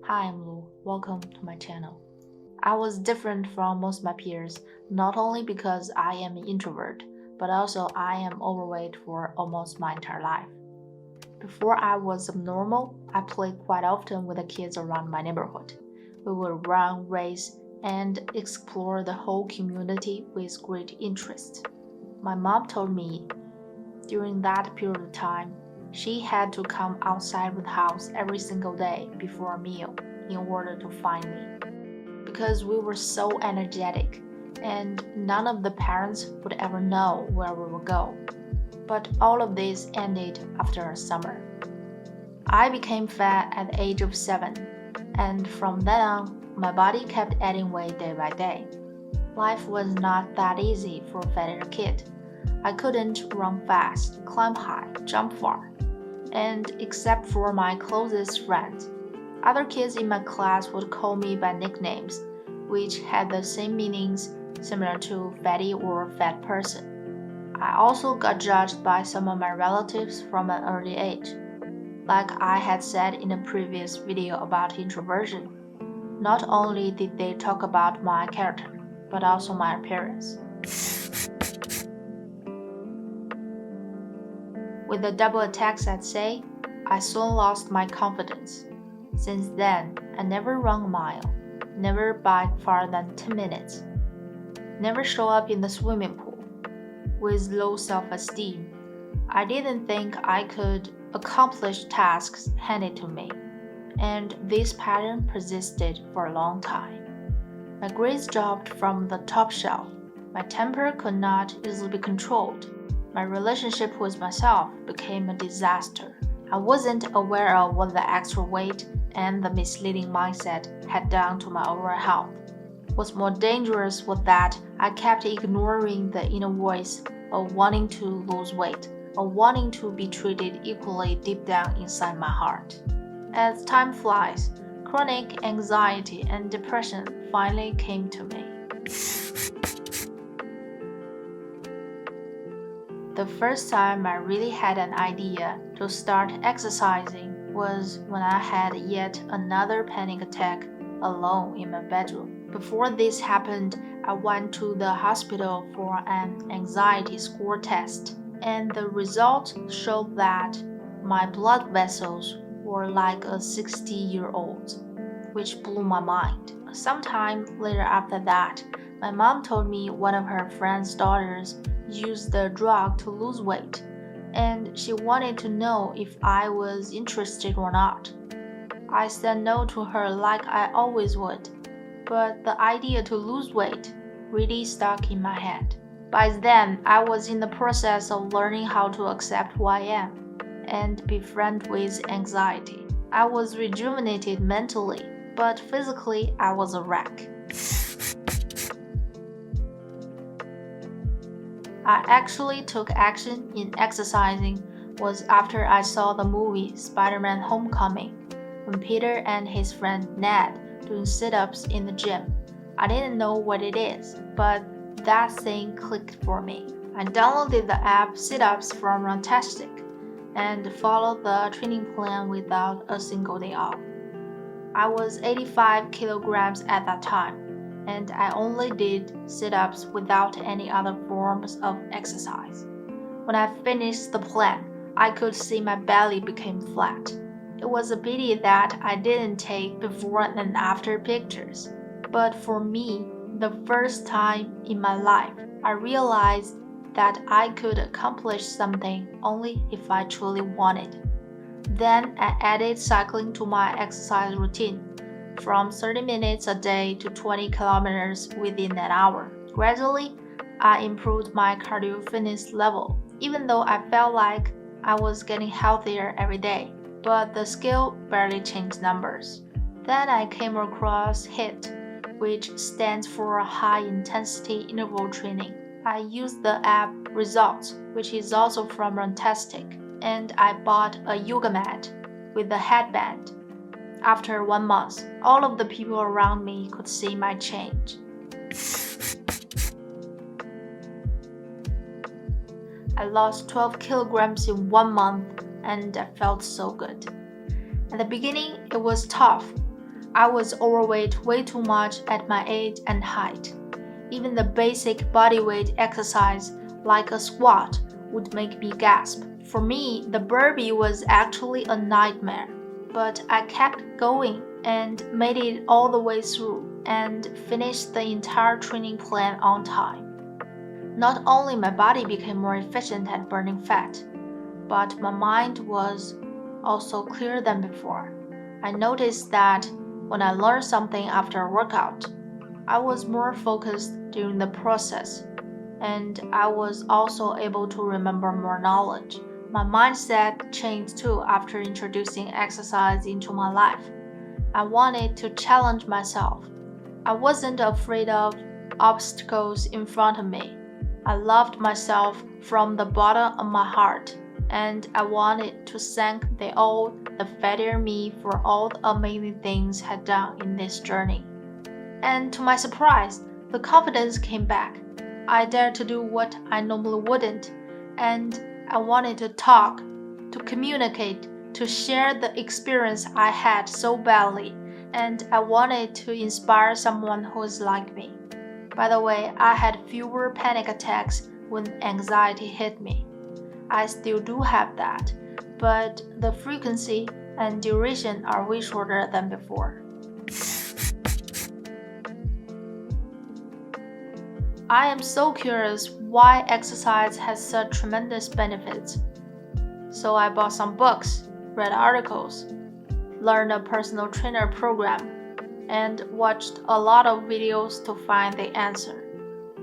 Hi, I'm Lu. Welcome to my channel. I was different from most of my peers, not only because I am an introvert, but also I am overweight for almost my entire life. Before I was abnormal, I played quite often with the kids around my neighborhood. We would run, race, and explore the whole community with great interest. My mom told me during that period of time, she had to come outside of the house every single day before a meal in order to find me. Because we were so energetic, and none of the parents would ever know where we would go. But all of this ended after a summer. I became fat at the age of 7, and from then on, my body kept adding weight day by day. Life was not that easy for a fatter kid. I couldn't run fast, climb high, jump far, and except for my closest friends, other kids in my class would call me by nicknames, which had the same meanings similar to fatty or fat person. I also got judged by some of my relatives from an early age. Like I had said in a previous video about introversion, not only did they talk about my character, but also my appearance. With the double attacks at say, I soon lost my confidence. Since then, I never run a mile, never bike farther than 10 minutes, never show up in the swimming pool. With low self-esteem, I didn't think I could accomplish tasks handed to me, and this pattern persisted for a long time. My grades dropped from the top shelf. My temper could not easily be controlled. My relationship with myself became a disaster. I wasn't aware of what the extra weight and the misleading mindset had done to my overall health. What's more dangerous was that I kept ignoring the inner voice of wanting to lose weight, of wanting to be treated equally deep down inside my heart. As time flies, chronic anxiety and depression finally came to me. The first time I really had an idea to start exercising was when I had yet another panic attack alone in my bedroom. Before this happened, I went to the hospital for an anxiety score test, and the results showed that my blood vessels were like a 60-year-old's, which blew my mind. Sometime later after that, my mom told me one of her friend's daughters used the drug to lose weight, and she wanted to know if I was interested or not. I said no to her like I always would, but the idea to lose weight really stuck in my head. By then, I was in the process of learning how to accept who I am and befriend with anxiety. I was rejuvenated mentally, but physically I was a wreck. I actually took action in exercising was after I saw the movie Spider-Man Homecoming, when Peter and his friend Ned doing sit-ups in the gym. I didn't know what it is, but that thing clicked for me. I downloaded the app Sit-ups from Runtastic and followed the training plan without a single day off. I was 85 kilograms at that time, and I only did sit-ups without any other forms of exercise. When I finished the plan, I could see my belly became flat. It was a pity that I didn't take before and after pictures. But for me, the first time in my life, I realized that I could accomplish something only if I truly wanted. Then I added cycling to my exercise routine, from 30 minutes a day to 20 kilometers within an hour. Gradually, I improved my cardio fitness level, even though I felt like I was getting healthier every day, but the scale barely changed numbers. Then I came across HIIT, which stands for High Intensity Interval Training. I used the app Results, which is also from Runtastic, and I bought a yoga mat with a headband. After 1 month, all of the people around me could see my change. I lost 12 kilograms in 1 month and I felt so good. At the beginning, it was tough. I was overweight way too much at my age and height. Even the basic bodyweight exercise, like a squat, would make me gasp. For me, the burpee was actually a nightmare. But I kept going and made it all the way through and finished the entire training plan on time. Not only my body became more efficient at burning fat, but my mind was also clearer than before. I noticed that when I learned something after a workout, I was more focused during the process, and I was also able to remember more knowledge. My mindset changed too after introducing exercise into my life. I wanted to challenge myself. I wasn't afraid of obstacles in front of me. I loved myself from the bottom of my heart, and I wanted to thank the fattier me for all the amazing things had done in this journey. And to my surprise, the confidence came back. I dared to do what I normally wouldn't, and I wanted to talk, to communicate, to share the experience I had so badly, and I wanted to inspire someone who is like me. By the way, I had fewer panic attacks when anxiety hit me. I still do have that, but the frequency and duration are way shorter than before. I am so curious why exercise has such tremendous benefits. So I bought some books, read articles, learned a personal trainer program, and watched a lot of videos to find the answer.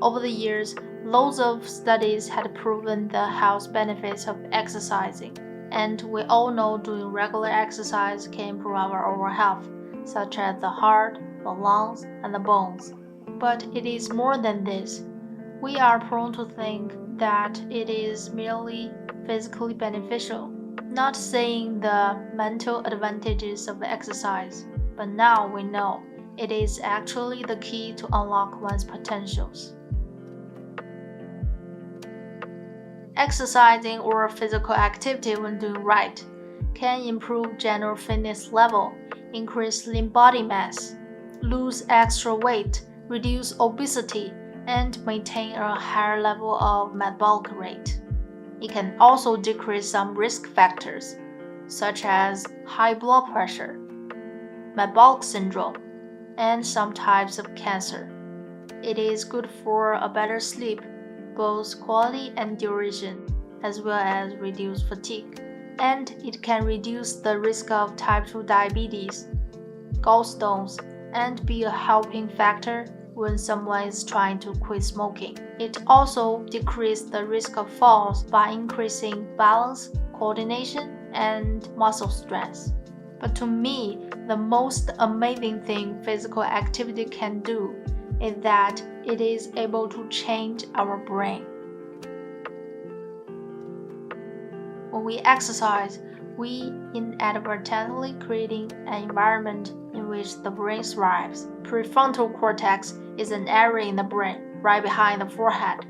Over the years, loads of studies had proven the health benefits of exercising, and we all know doing regular exercise can improve our overall health, such as the heart, the lungs, and the bones. But it is more than this. We are prone to think that it is merely physically beneficial, not saying the mental advantages of exercise, but now we know it is actually the key to unlock one's potentials. Exercising or physical activity when doing right can improve general fitness level, increase lean body mass, lose extra weight, reduce obesity, and maintain a higher level of metabolic rate. It can also decrease some risk factors, such as high blood pressure, metabolic syndrome, and some types of cancer. It is good for a better sleep, both quality and duration, as well as reduce fatigue. And it can reduce the risk of type 2 diabetes, gallstones, and be a helping factor when someone is trying to quit smoking. It also decreases the risk of falls by increasing balance, coordination, and muscle strength. But to me, the most amazing thing physical activity can do is that it is able to change our brain. When we exercise, we inadvertently creating an environment in which the brain thrives. Prefrontal cortex is an area in the brain, right behind the forehead,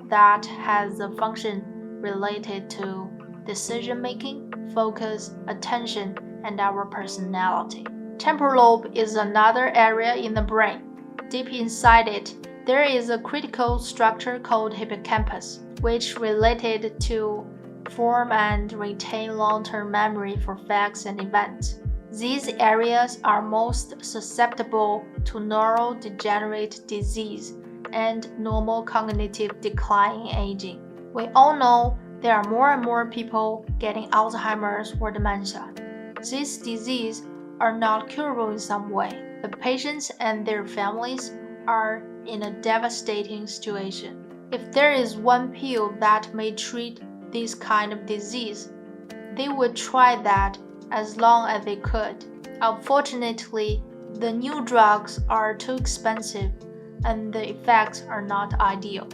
that has a function related to decision-making, focus, attention, and our personality. Temporal lobe is another area in the brain. Deep inside it, there is a critical structure called hippocampus, which related to form and retain long-term memory for facts and events. These areas are most susceptible to neurodegenerative disease and normal cognitive decline in aging. We all know there are more and more people getting Alzheimer's or dementia. These diseases are not curable in some way. The patients and their families are in a devastating situation. If there is one pill that may treat this kind of disease, they would try that as long as they could. Unfortunately, the new drugs are too expensive and the effects are not ideal.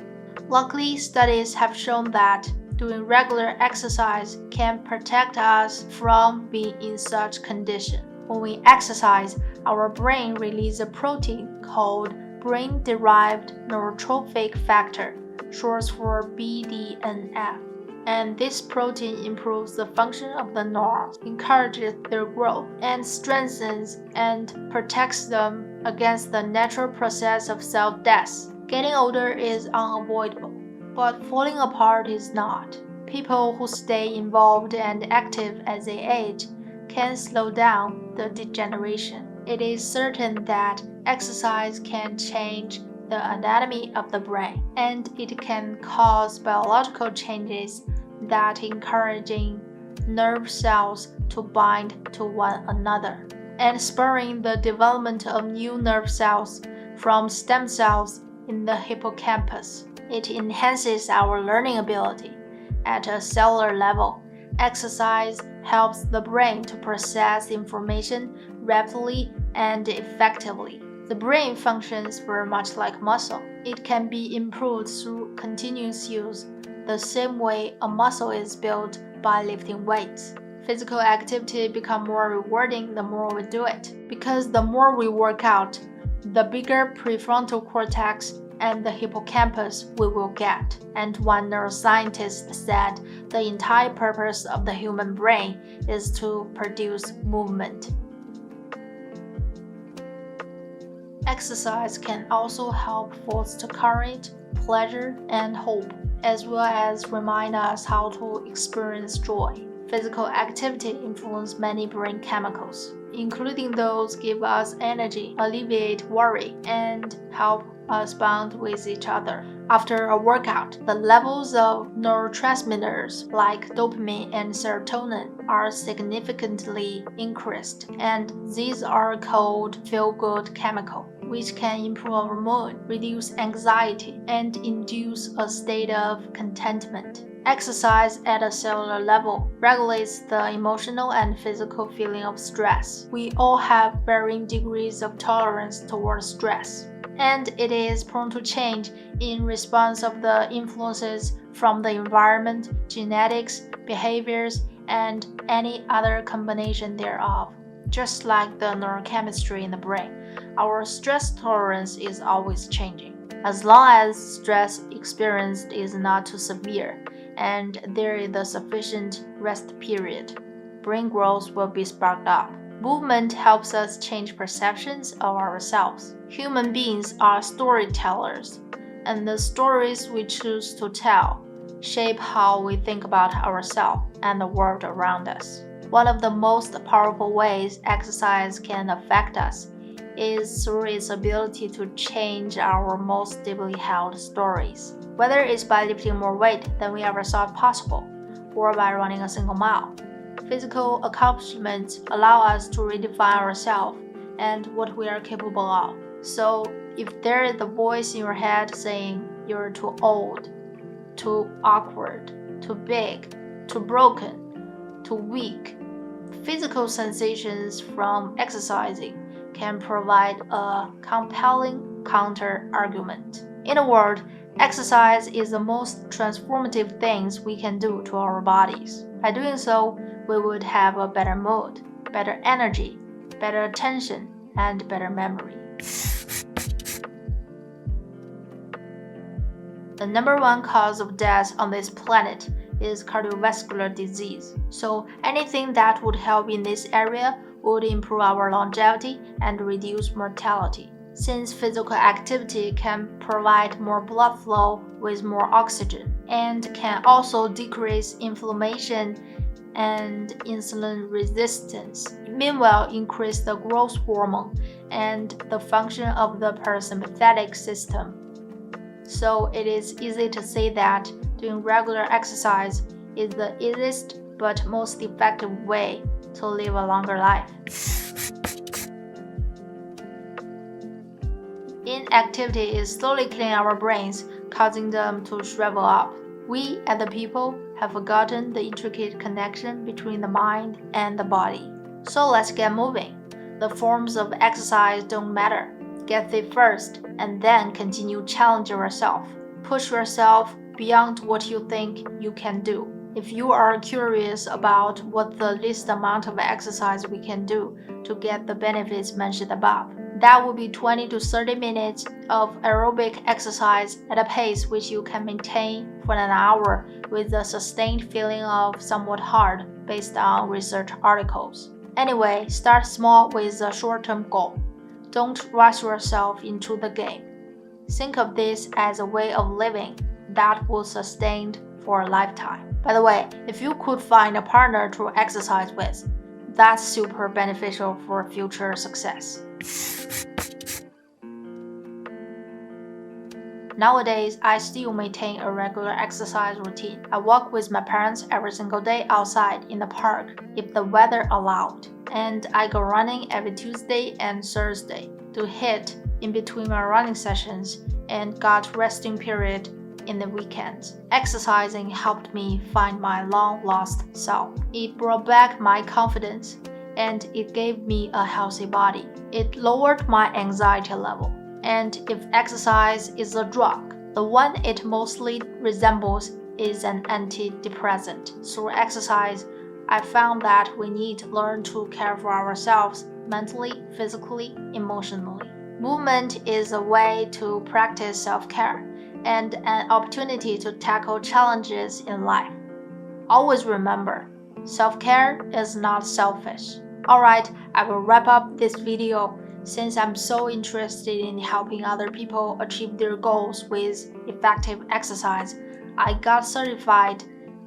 Luckily, studies have shown that doing regular exercise can protect us from being in such condition. When we exercise, our brain releases a protein called brain-derived neurotrophic factor, short for BDNF. and this protein improves the function of the neurons, encourages their growth, and strengthens and protects them against the natural process of cell death. Getting older is unavoidable, but falling apart is not. People who stay involved and active as they age can slow down the degeneration. It is certain that exercise can change the anatomy of the brain, and it can cause biological changes that encouraging nerve cells to bind to one another, and spurring the development of new nerve cells from stem cells in the hippocampus. It enhances our learning ability. At a cellular level, exercise helps the brain to process information rapidly and effectively. The brain functions very much like muscle. It can be improved through continuous use, the same way a muscle is built by lifting weights. Physical activity becomes more rewarding the more we do it, because the more we work out, the bigger prefrontal cortex and the hippocampus we will get. And one neuroscientist said the entire purpose of the human brain is to produce movement. Exercise can also help foster courage, pleasure, and hope, as well as remind us how to experience joy. Physical activity influences many brain chemicals, including those give us energy, alleviate worry, and help us bond with each other. After a workout, the levels of neurotransmitters like dopamine and serotonin are significantly increased, and these are called feel-good chemicals, which can improve our mood, reduce anxiety, and induce a state of contentment. Exercise at a cellular level regulates the emotional and physical feeling of stress. We all have varying degrees of tolerance towards stress, and it is prone to change in response of the influences from the environment, genetics, behaviors, and any other combination thereof. Just like the neurochemistry in the brain, our stress tolerance is always changing. As long as stress experienced is not too severe, and there is a sufficient rest period, brain growth will be sparked up. Movement helps us change perceptions of ourselves. Human beings are storytellers, and the stories we choose to tell shape how we think about ourselves and the world around us. One of the most powerful ways exercise can affect us is through its ability to change our most deeply held stories. Whether it's by lifting more weight than we ever thought possible, or by running a single mile. Physical accomplishments allow us to redefine ourselves and what we are capable of. So, if there is a voice in your head saying you're too old, too awkward, too big, too broken, too weak, physical sensations from exercising can provide a compelling counter-argument. In a word, exercise is the most transformative things we can do to our bodies. By doing so, we would have a better mood, better energy, better attention, and better memory. The number one cause of death on this planet is cardiovascular disease. So anything that would help in this area would improve our longevity and reduce mortality. Since physical activity can provide more blood flow with more oxygen and can also decrease inflammation and insulin resistance, meanwhile increase the growth hormone and the function of the parasympathetic system. So it is easy to say that doing regular exercise is the easiest but most effective way to live a longer life. Inactivity is slowly killing our brains, causing them to shrivel up. We, as the people, have forgotten the intricate connection between the mind and the body. So let's get moving. The forms of exercise don't matter. Get fit first, and then continue challenging yourself. Push yourself beyond what you think you can do. If you are curious about what the least amount of exercise we can do to get the benefits mentioned above, That would be 20 to 30 minutes of aerobic exercise at a pace which you can maintain for an hour with a sustained feeling of somewhat hard based on research articles. Anyway, start small with a short-term goal. Don't rush yourself into the game. Think of this as a way of living that will sustain for a lifetime. By the way, if you could find a partner to exercise with, that's super beneficial for future success. Nowadays, I still maintain a regular exercise routine. I walk with my parents every single day outside in the park if the weather allowed. And I go running every Tuesday and Thursday to hit in between my running sessions and got resting period in the weekends. Exercising helped me find my long-lost self. It brought back my confidence and it gave me a healthy body. It lowered my anxiety level. And if exercise is a drug, the one it mostly resembles is an antidepressant. Through exercise, I found that we need to learn to care for ourselves mentally, physically, emotionally. Movement is a way to practice self-care and an opportunity to tackle challenges in life. Always remember, self-care is not selfish. Alright, I will wrap up this video. Since I'm so interested in helping other people achieve their goals with effective exercise, I got certified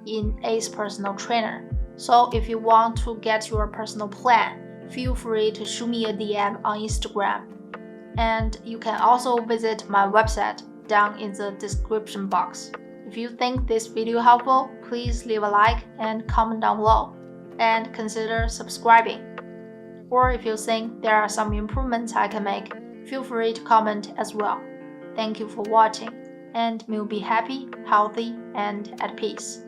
in ACE Personal Trainer. So if you want to get your personal plan, feel free to shoot me a DM on Instagram. And you can also visit my website down in the description box. If you think this video helpful, please leave a like and comment down below. And consider subscribing. Or if you think there are some improvements I can make, feel free to comment as well. Thank you for watching, and may you be happy, healthy, and at peace.